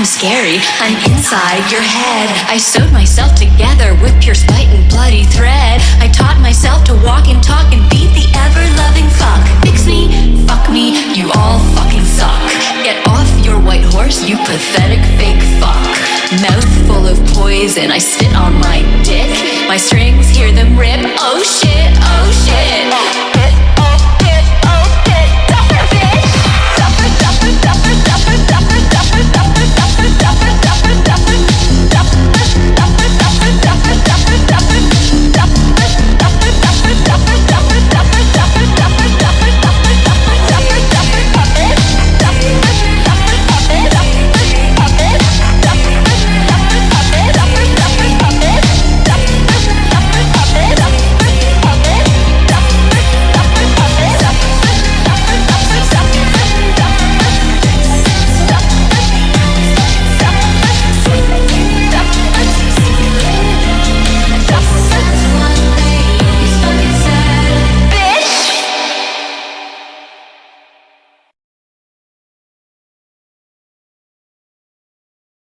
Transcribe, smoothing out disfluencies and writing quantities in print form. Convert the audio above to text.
scary, I'm inside your head. I sewed myself together with pure spite and bloody thread. I taught myself to walk and talk and beat the ever-loving fuck. Fix me, fuck me, you all fucking suck. Get off your white horse, you pathetic fake fuck. Mouth full of poison, I spit on my dick. My strength